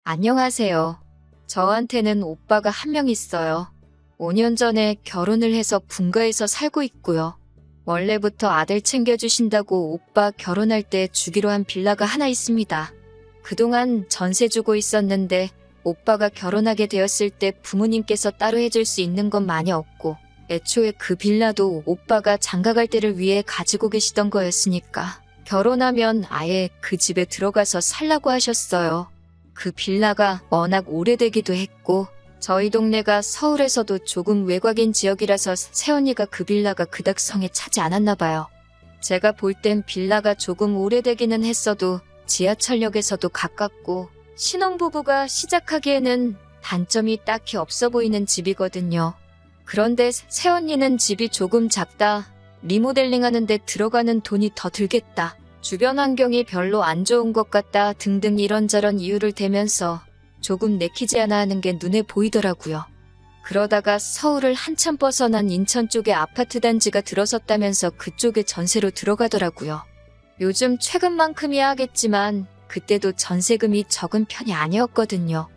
안녕하세요. 저한테는 오빠가 한 명 있어요. 5년 전에 결혼을 해서 분가에서 살고 있고요. 원래부터 아들 챙겨주신다고 오빠 결혼할 때 주기로 한 빌라가 하나 있습니다. 그동안 전세 주고 있었는데 오빠가 결혼하게 되었을 때 부모님께서 따로 해줄 수 있는 건 많이 없고 애초에 그 빌라도 오빠가 장가갈 때를 위해 가지고 계시던 거였으니까 결혼하면 아예 그 집에 들어가서 살라고 하셨어요. 그 빌라가 워낙 오래되기도 했고 저희 동네가 서울에서도 조금 외곽인 지역이라서 새언니가 그 빌라가 그닥 성에 차지 않았나 봐요. 제가 볼 땐 빌라가 조금 오래되기는 했어도 지하철역에서도 가깝고 신혼부부가 시작하기에는 단점이 딱히 없어 보이는 집이거든요. 그런데 새언니는 집이 조금 작다, 리모델링 하는데 들어가는 돈이 더 들겠다, 주변 환경이 별로 안 좋은 것 같다 등등 이런저런 이유를 대면서 조금 내키지 않아 하는 게 눈에 보이더라고요. 그러다가 서울을 한참 벗어난 인천 쪽에 아파트 단지가 들어섰다면서 그쪽에 전세로 들어가더라고요. 요즘 최근만큼이야 하겠지만 그때도 전세금이 적은 편이 아니었거든요.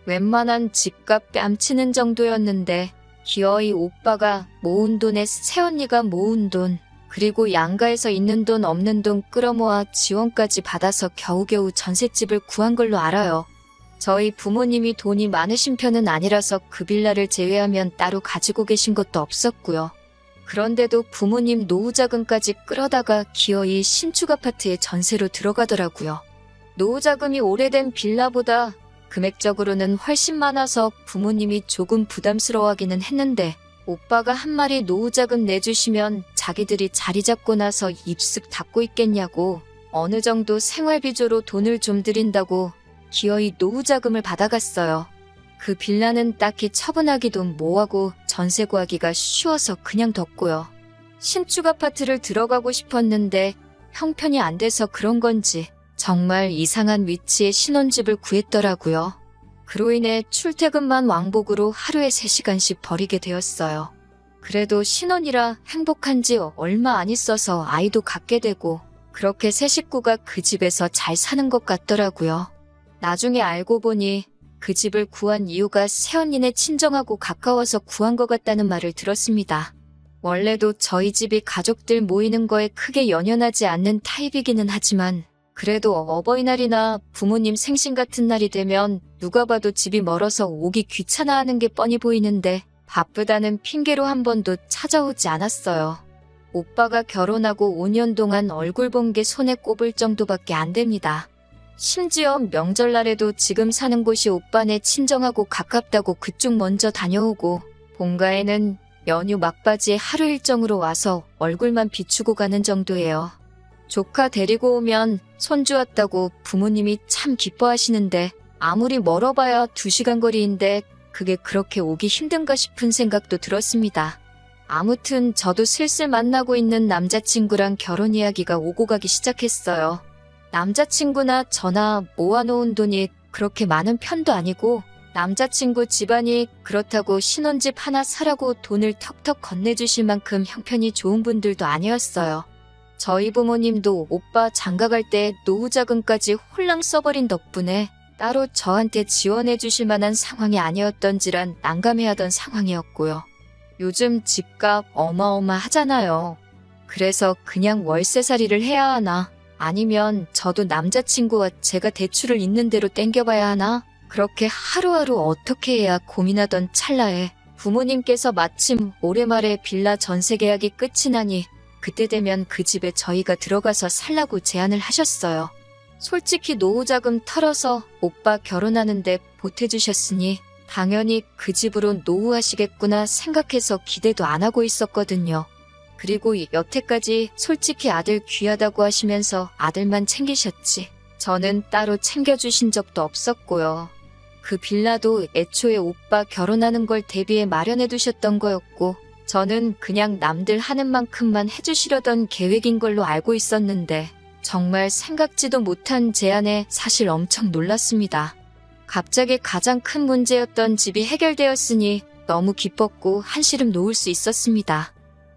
웬만한 집값 뺨치는 정도였는데 기어이 오빠가 모은 돈에 새언니가 모은 돈, 그리고 양가에서 있는 돈 없는 돈 끌어모아 지원까지 받아서 겨우겨우 전셋집을 구한 걸로 알아요. 저희 부모님이 돈이 많으신 편은 아니라서 그 빌라를 제외하면 따로 가지고 계신 것도 없었고요. 그런데도 부모님 노후자금까지 끌어다가 기어이 신축 아파트에 전세로 들어가더라고요. 노후자금이 오래된 빌라보다 금액적으로는 훨씬 많아서 부모님이 조금 부담스러워하기는 했는데 오빠가 한 마리 노후자금 내주시면 자기들이 자리 잡고 나서 입쓱 닫고 있겠냐고 어느 정도 생활비조로 돈을 좀 드린다고 기어이 노후자금을 받아갔어요. 그 빌라는 딱히 처분하기도 뭐하고 전세 구하기가 쉬워서 그냥 뒀고요. 신축 아파트를 들어가고 싶었는데 형편이 안 돼서 그런 건지 정말 이상한 위치에 신혼집을 구했더라고요. 그로 인해 출퇴근만 왕복으로 하루에 3시간씩 버리게 되었어요. 그래도 신혼이라 행복한 지 얼마 안 있어서 아이도 갖게 되고 그렇게 세 식구가 그 집에서 잘 사는 것 같더라고요. 나중에 알고 보니 그 집을 구한 이유가 새언니네 친정하고 가까워서 구한 것 같다는 말을 들었습니다. 원래도 저희 집이 가족들 모이는 거에 크게 연연하지 않는 타입이기는 하지만 그래도 어버이날이나 부모님 생신 같은 날이 되면 누가 봐도 집이 멀어서 오기 귀찮아하는 게 뻔히 보이는데 바쁘다는 핑계로 한 번도 찾아오지 않았어요. 오빠가 결혼하고 5년 동안 얼굴 본 게 손에 꼽을 정도밖에 안 됩니다. 심지어 명절날에도 지금 사는 곳이 오빠네 친정하고 가깝다고 그쪽 먼저 다녀오고 본가에는 연휴 막바지에 하루 일정으로 와서 얼굴만 비추고 가는 정도예요. 조카 데리고 오면 손주 왔다고 부모님이 참 기뻐하시는데 아무리 멀어봐야 2시간 거리인데 그게 그렇게 오기 힘든가 싶은 생각도 들었습니다. 아무튼 저도 슬슬 만나고 있는 남자친구랑 결혼 이야기가 오고 가기 시작했어요. 남자친구나 저나 모아놓은 돈이 그렇게 많은 편도 아니고 남자친구 집안이 그렇다고 신혼집 하나 사라고 돈을 턱턱 건네주실 만큼 형편이 좋은 분들도 아니었어요. 저희 부모님도 오빠 장가갈 때 노후자금까지 홀랑 써버린 덕분에 따로 저한테 지원해 주실 만한 상황이 아니었던지란 난감해하던 상황이었고요. 요즘 집값 어마어마하잖아요. 그래서 그냥 월세살이를 해야 하나 아니면 저도 남자친구와 제가 대출을 있는 대로 땡겨봐야 하나 그렇게 하루하루 어떻게 해야 고민하던 찰나에 부모님께서 마침 올해 말에 빌라 전세 계약이 끝이 나니 그때 되면 그 집에 저희가 들어가서 살라고 제안을 하셨어요. 솔직히 노후자금 털어서 오빠 결혼하는데 보태주셨으니 당연히 그 집으로 노후하시겠구나 생각해서 기대도 안 하고 있었거든요. 그리고 여태까지 솔직히 아들 귀하다고 하시면서 아들만 챙기셨지 저는 따로 챙겨주신 적도 없었고요. 그 빌라도 애초에 오빠 결혼하는 걸 대비해 마련해 두셨던 거였고 저는 그냥 남들 하는 만큼만 해주시려던 계획인 걸로 알고 있었는데 정말 생각지도 못한 제안에 사실 엄청 놀랐습니다. 갑자기 가장 큰 문제였던 집이 해결되었으니 너무 기뻤고 한시름 놓을 수 있었습니다.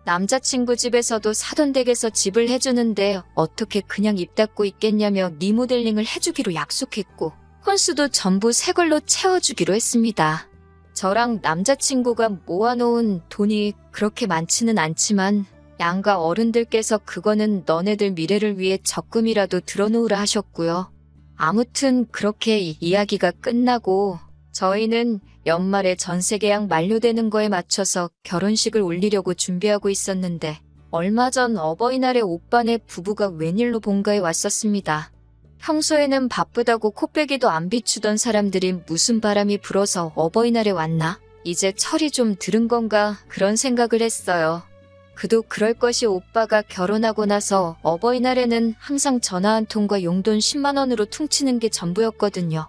남자친구 집에서도 사돈 댁에서 집을 해주는데 어떻게 그냥 입 닫고 있겠냐며 리모델링을 해주기로 약속했고 혼수도 전부 새 걸로 채워주기로 했습니다. 저랑 남자친구가 모아놓은 돈이 그렇게 많지는 않지만 양가 어른들께서 그거는 너네들 미래를 위해 적금이라도 들어놓으라 하셨고요. 아무튼 그렇게 이야기가 끝나고 저희는 연말에 전세 계약 만료되는 거에 맞춰서 결혼식을 올리려고 준비하고 있었는데 얼마 전 어버이날에 오빠네 부부가 웬일로 본가에 왔었습니다. 평소에는 바쁘다고 코빼기도 안 비추던 사람들이 무슨 바람이 불어서 어버이날에 왔나? 이제 철이 좀 들은 건가? 그런 생각을 했어요. 그도 그럴 것이 오빠가 결혼하고 나서 어버이날에는 항상 전화 한 통과 용돈 10만 원으로 퉁치는 게 전부였거든요.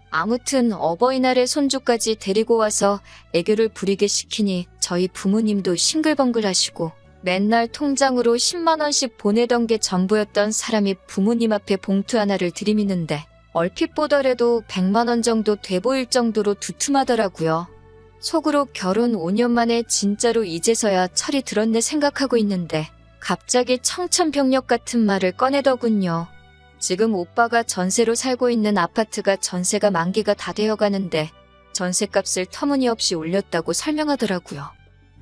아무튼 어버이날에 손주까지 데리고 와서 애교를 부리게 시키니 저희 부모님도 싱글벙글 하시고 맨날 통장으로 10만 원씩 보내던 게 전부였던 사람이 부모님 앞에 봉투 하나를 들이미는데 얼핏 보더라도 100만 원 정도 돼 보일 정도로 두툼하더라고요. 속으로 결혼 5년 만에 진짜로 이제서야 철이 들었네 생각하고 있는데 갑자기 청천벽력 같은 말을 꺼내더군요. 지금 오빠가 전세로 살고 있는 아파트가 전세가 만기가 다 되어 가는데 전세값을 터무니없이 올렸다고 설명하더라고요.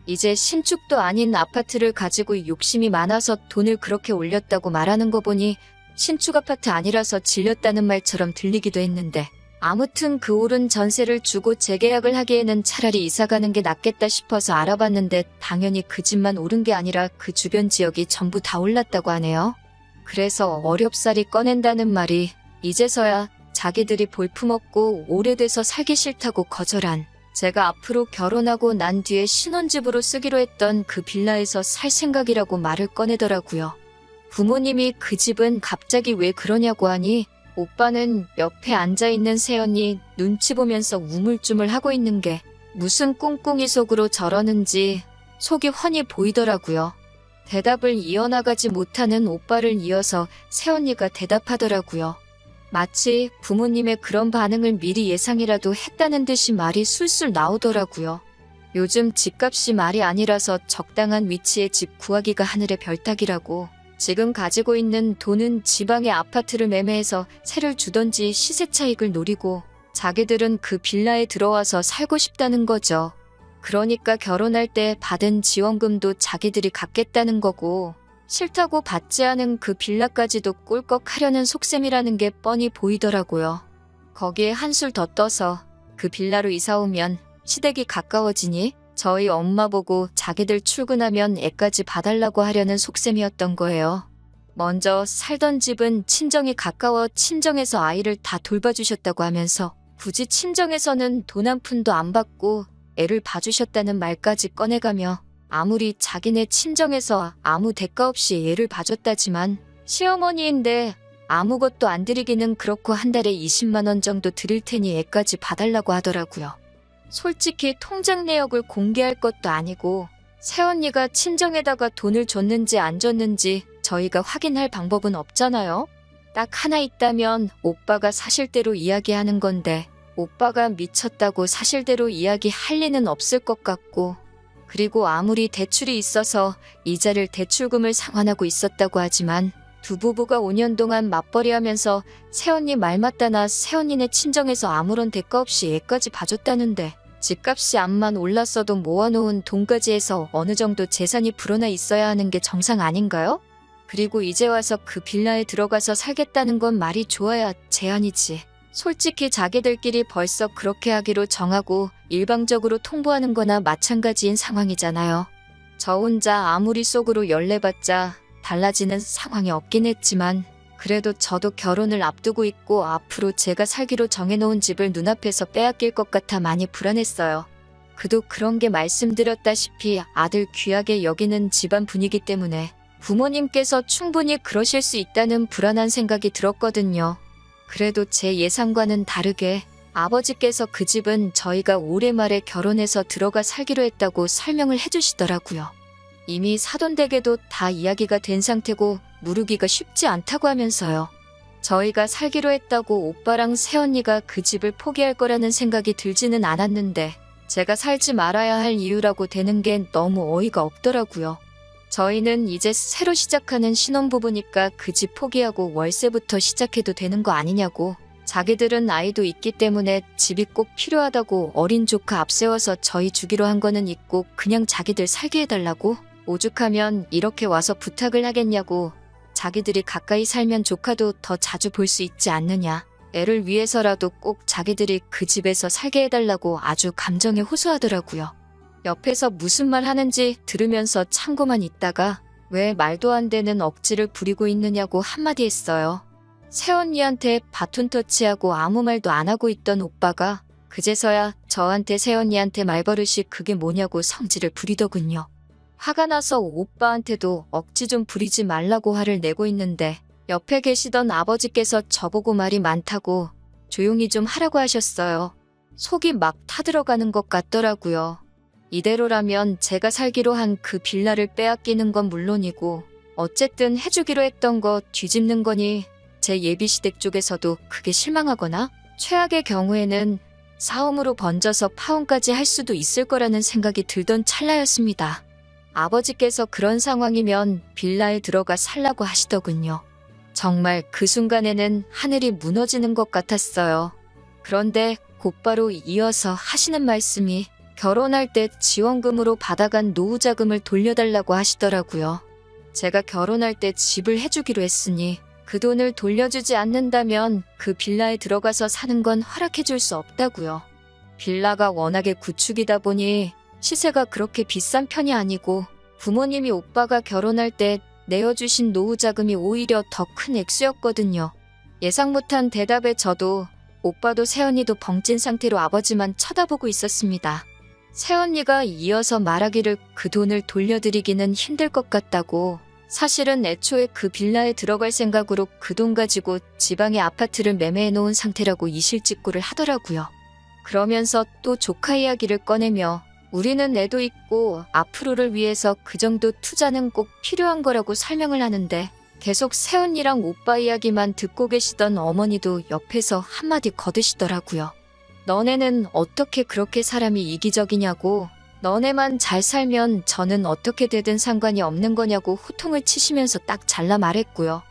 이제 신축도 아닌 아파트를 가지고 욕심이 많아서 돈을 그렇게 올렸다고 말하는 거 보니 신축 아파트 아니라서 질렸다는 말처럼 들리기도 했는데 아무튼 그 오른 전세를 주고 재계약을 하기에는 차라리 이사가는 게 낫겠다 싶어서 알아봤는데 당연히 그 집만 오른 게 아니라 그 주변 지역이 전부 다 올랐다고 하네요. 그래서 어렵사리 꺼낸다는 말이 이제서야 자기들이 볼품없고 오래돼서 살기 싫다고 거절한 제가 앞으로 결혼하고 난 뒤에 신혼집으로 쓰기로 했던 그 빌라에서 살 생각이라고 말을 꺼내더라고요. 부모님이 그 집은 갑자기 왜 그러냐고 하니 오빠는 옆에 앉아있는 새언니 눈치 보면서 우물쭈물하고 있는 게 무슨 꿍꿍이 속으로 저러는지 속이 훤히 보이더라고요. 대답을 이어나가지 못하는 오빠를 이어서 새언니가 대답하더라고요. 마치 부모님의 그런 반응을 미리 예상이라도 했다는 듯이 말이 술술 나오더라고요. 요즘 집값이 말이 아니라서 적당한 위치에 집 구하기가 하늘의 별따기라고 지금 가지고 있는 돈은 지방의 아파트를 매매해서 세를 주던지 시세 차익을 노리고 자기들은 그 빌라에 들어와서 살고 싶다는 거죠. 그러니까 결혼할 때 받은 지원금도 자기들이 갖겠다는 거고 싫다고 받지 않은 그 빌라까지도 꿀꺽 하려는 속셈이라는 게 뻔히 보이더라고요. 거기에 한술 더 떠서 그 빌라로 이사 오면 시댁이 가까워지니 저희 엄마 보고 자기들 출근하면 애까지 봐달라고 하려는 속셈이었던 거예요. 먼저 살던 집은 친정이 가까워 친정에서 아이를 다 돌봐주셨다고 하면서 굳이 친정에서는 돈 한 푼도 안 받고 애를 봐주셨다는 말까지 꺼내가며 아무리 자기네 친정에서 아무 대가 없이 애를 봐줬다지만 시어머니인데 아무것도 안 드리기는 그렇고 한 달에 20만 원 정도 드릴 테니 애까지 봐달라고 하더라고요. 솔직히 통장 내역을 공개할 것도 아니고 새언니가 친정에다가 돈을 줬는지 안 줬는지 저희가 확인할 방법은 없잖아요. 딱 하나 있다면 오빠가 사실대로 이야기하는 건데 오빠가 미쳤다고 사실대로 이야기할 리는 없을 것 같고 그리고 아무리 대출이 있어서 이자를 대출금을 상환하고 있었다고 하지만 두 부부가 5년 동안 맞벌이하면서 새언니 말 맞다나 새언니네 친정에서 아무런 대가 없이 애까지 봐줬다는데 집값이 암만 올랐어도 모아놓은 돈까지 해서 어느 정도 재산이 불어나 있어야 하는 게 정상 아닌가요? 그리고 이제 와서 그 빌라에 들어가서 살겠다는 건 말이 좋아야 제한이지. 솔직히 자기들끼리 벌써 그렇게 하기로 정하고 일방적으로 통보하는 거나 마찬가지인 상황이잖아요. 저 혼자 아무리 속으로 열내봤자 달라지는 상황이 없긴 했지만 그래도 저도 결혼을 앞두고 있고 앞으로 제가 살기로 정해놓은 집을 눈앞에서 빼앗길 것 같아 많이 불안했어요. 그도 그런 게 말씀드렸다시피 아들 귀하게 여기는 집안 분위기 때문에 부모님께서 충분히 그러실 수 있다는 불안한 생각이 들었거든요. 그래도 제 예상과는 다르게 아버지께서 그 집은 저희가 올해 말에 결혼해서 들어가 살기로 했다고 설명을 해주시더라고요. 이미 사돈댁에도 다 이야기가 된 상태고 무르기가 쉽지 않다고 하면서요. 저희가 살기로 했다고 오빠랑 새언니가 그 집을 포기할 거라는 생각이 들지는 않았는데 제가 살지 말아야 할 이유라고 되는 게 너무 어이가 없더라고요. 저희는 이제 새로 시작하는 신혼부부니까 그 집 포기하고 월세부터 시작해도 되는 거 아니냐고 자기들은 아이도 있기 때문에 집이 꼭 필요하다고 어린 조카 앞세워서 저희 주기로 한 거는 있고 그냥 자기들 살게 해달라고? 오죽하면 이렇게 와서 부탁을 하겠냐고. 자기들이 가까이 살면 조카도 더 자주 볼 수 있지 않느냐. 애를 위해서라도 꼭 자기들이 그 집에서 살게 해달라고 아주 감정에 호소하더라고요. 옆에서 무슨 말 하는지 들으면서 참고만 있다가 왜 말도 안 되는 억지를 부리고 있느냐고 한마디 했어요. 새언니한테 바톤 터치하고 아무 말도 안 하고 있던 오빠가 그제서야 저한테 새언니한테 말버릇이 그게 뭐냐고 성질을 부리더군요. 화가 나서 오빠한테도 억지 좀 부리지 말라고 화를 내고 있는데 옆에 계시던 아버지께서 저보고 말이 많다고 조용히 좀 하라고 하셨어요. 속이 막 타들어가는 것 같더라고요. 이대로라면 제가 살기로 한 그 빌라를 빼앗기는 건 물론이고 어쨌든 해주기로 했던 거 뒤집는 거니 제 예비시댁 쪽에서도 그게 실망하거나 최악의 경우에는 사움으로 번져서 파혼까지 할 수도 있을 거라는 생각이 들던 찰나였습니다. 아버지께서 그런 상황이면 빌라에 들어가 살라고 하시더군요. 정말 그 순간에는 하늘이 무너지는 것 같았어요. 그런데 곧바로 이어서 하시는 말씀이 결혼할 때 지원금으로 받아간 노후자금을 돌려달라고 하시더라고요. 제가 결혼할 때 집을 해주기로 했으니 그 돈을 돌려주지 않는다면 그 빌라에 들어가서 사는 건 허락해줄 수 없다고요. 빌라가 워낙에 구축이다 보니 시세가 그렇게 비싼 편이 아니고 부모님이 오빠가 결혼할 때 내어주신 노후자금이 오히려 더 큰 액수였거든요. 예상 못한 대답에 저도 오빠도 새언니도 벙찐 상태로 아버지만 쳐다보고 있었습니다. 새언니가 이어서 말하기를 그 돈을 돌려드리기는 힘들 것 같다고. 사실은 애초에 그 빌라에 들어갈 생각으로 그 돈 가지고 지방의 아파트를 매매해 놓은 상태라고 이실직고를 하더라고요. 그러면서 또 조카 이야기를 꺼내며 우리는 애도 있고 앞으로를 위해서 그 정도 투자는 꼭 필요한 거라고 설명을 하는데 계속 새언니랑 오빠 이야기만 듣고 계시던 어머니도 옆에서 한마디 거드시더라고요. 너네는 어떻게 그렇게 사람이 이기적이냐고. 너네만 잘 살면 저는 어떻게 되든 상관이 없는 거냐고 호통을 치시면서 딱 잘라 말했고요.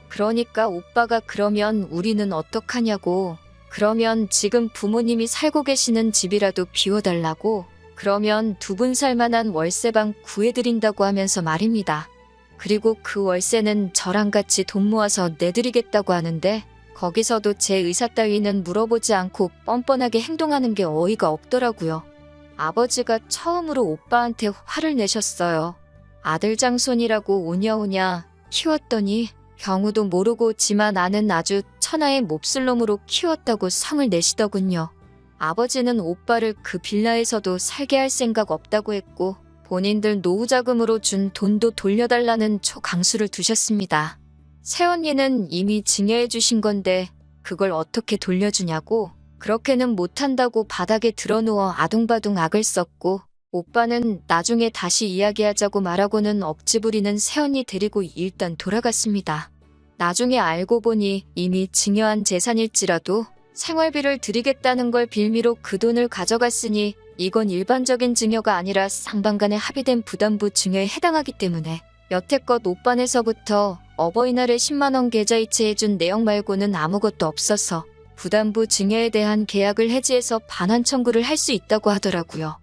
그러니까 오빠가 그러면 우리는 어떡하냐고. 그러면 지금 부모님이 살고 계시는 집이라도 비워달라고. 그러면 두 분 살만한 월세방 구해드린다고 하면서 말입니다. 그리고 그 월세는 저랑 같이 돈 모아서 내드리겠다고 하는데 거기서도 제 의사 따위는 물어보지 않고 뻔뻔하게 행동하는 게 어이가 없더라고요. 아버지가 처음으로 오빠한테 화를 내셨어요. 아들 장손이라고 오냐오냐 키웠더니 경우도 모르고 지만 아는 아주 천하의 몹쓸 놈으로 키웠다고 성을 내시더군요. 아버지는 오빠를 그 빌라에서도 살게 할 생각 없다고 했고 본인들 노후자금으로 준 돈도 돌려달라는 초강수를 두셨습니다. 새언니는 이미 증여해 주신 건데 그걸 어떻게 돌려주냐고. 그렇게는 못한다고 바닥에 드러누워 아둥바둥 악을 썼고 오빠는 나중에 다시 이야기하자고 말하고는 억지 부리는 새언니 데리고 일단 돌아갔습니다. 나중에 알고 보니 이미 증여한 재산일지라도 생활비를 드리겠다는 걸 빌미로 그 돈을 가져갔으니 이건 일반적인 증여가 아니라 상반간에 합의된 부담부 증여에 해당하기 때문에 여태껏 오빠네서부터 어버이날에 10만 원 계좌이체해준 내용 말고는 아무것도 없어서 부담부 증여에 대한 계약을 해지해서 반환 청구를 할 수 있다고 하더라고요.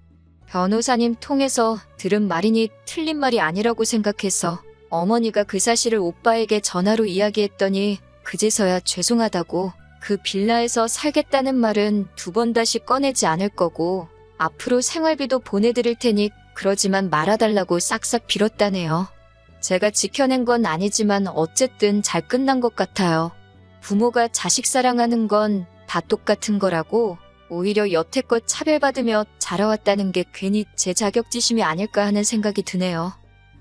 변호사님 통해서 들은 말이니 틀린 말이 아니라고 생각해서 어머니가 그 사실을 오빠에게 전화로 이야기했더니 그제서야 죄송하다고 그 빌라에서 살겠다는 말은 두 번 다시 꺼내지 않을 거고 앞으로 생활비도 보내드릴 테니 그러지만 말아달라고 싹싹 빌었다네요. 제가 지켜낸 건 아니지만 어쨌든 잘 끝난 것 같아요. 부모가 자식 사랑하는 건 다 똑같은 거라고 오히려 여태껏 차별받으며 자라왔다는 게 괜히 제 자격지심이 아닐까 하는 생각이 드네요.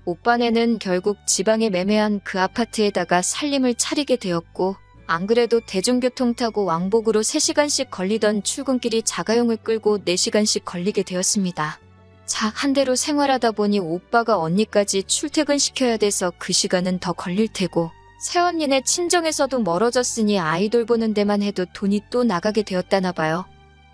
오빠네는 결국 지방에 매매한 그 아파트에다가 살림을 차리게 되었고 안 그래도 대중교통 타고 왕복으로 3시간씩 걸리던 출근길이 자가용을 끌고 4시간씩 걸리게 되었습니다. 차 한 대로 생활하다 보니 오빠가 언니까지 출퇴근시켜야 돼서 그 시간은 더 걸릴 테고 새언니네 친정에서도 멀어졌으니 아이돌 보는 데만 해도 돈이 또 나가게 되었다나 봐요.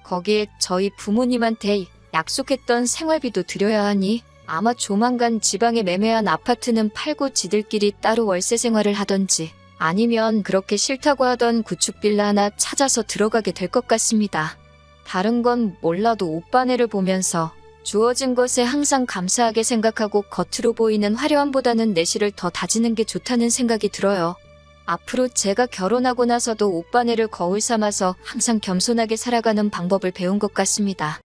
거기에 저희 부모님한테 약속했던 생활비도 드려야 하니 아마 조만간 지방에 매매한 아파트는 팔고 지들끼리 따로 월세 생활을 하던지 아니면 그렇게 싫다고 하던 구축 빌라 하나 찾아서 들어가게 될 것 같습니다. 다른 건 몰라도 오빠네를 보면서 주어진 것에 항상 감사하게 생각하고 겉으로 보이는 화려함보다는 내실을 더 다지는 게 좋다는 생각이 들어요. 앞으로 제가 결혼하고 나서도 오빠네를 거울 삼아서 항상 겸손하게 살아가는 방법을 배운 것 같습니다.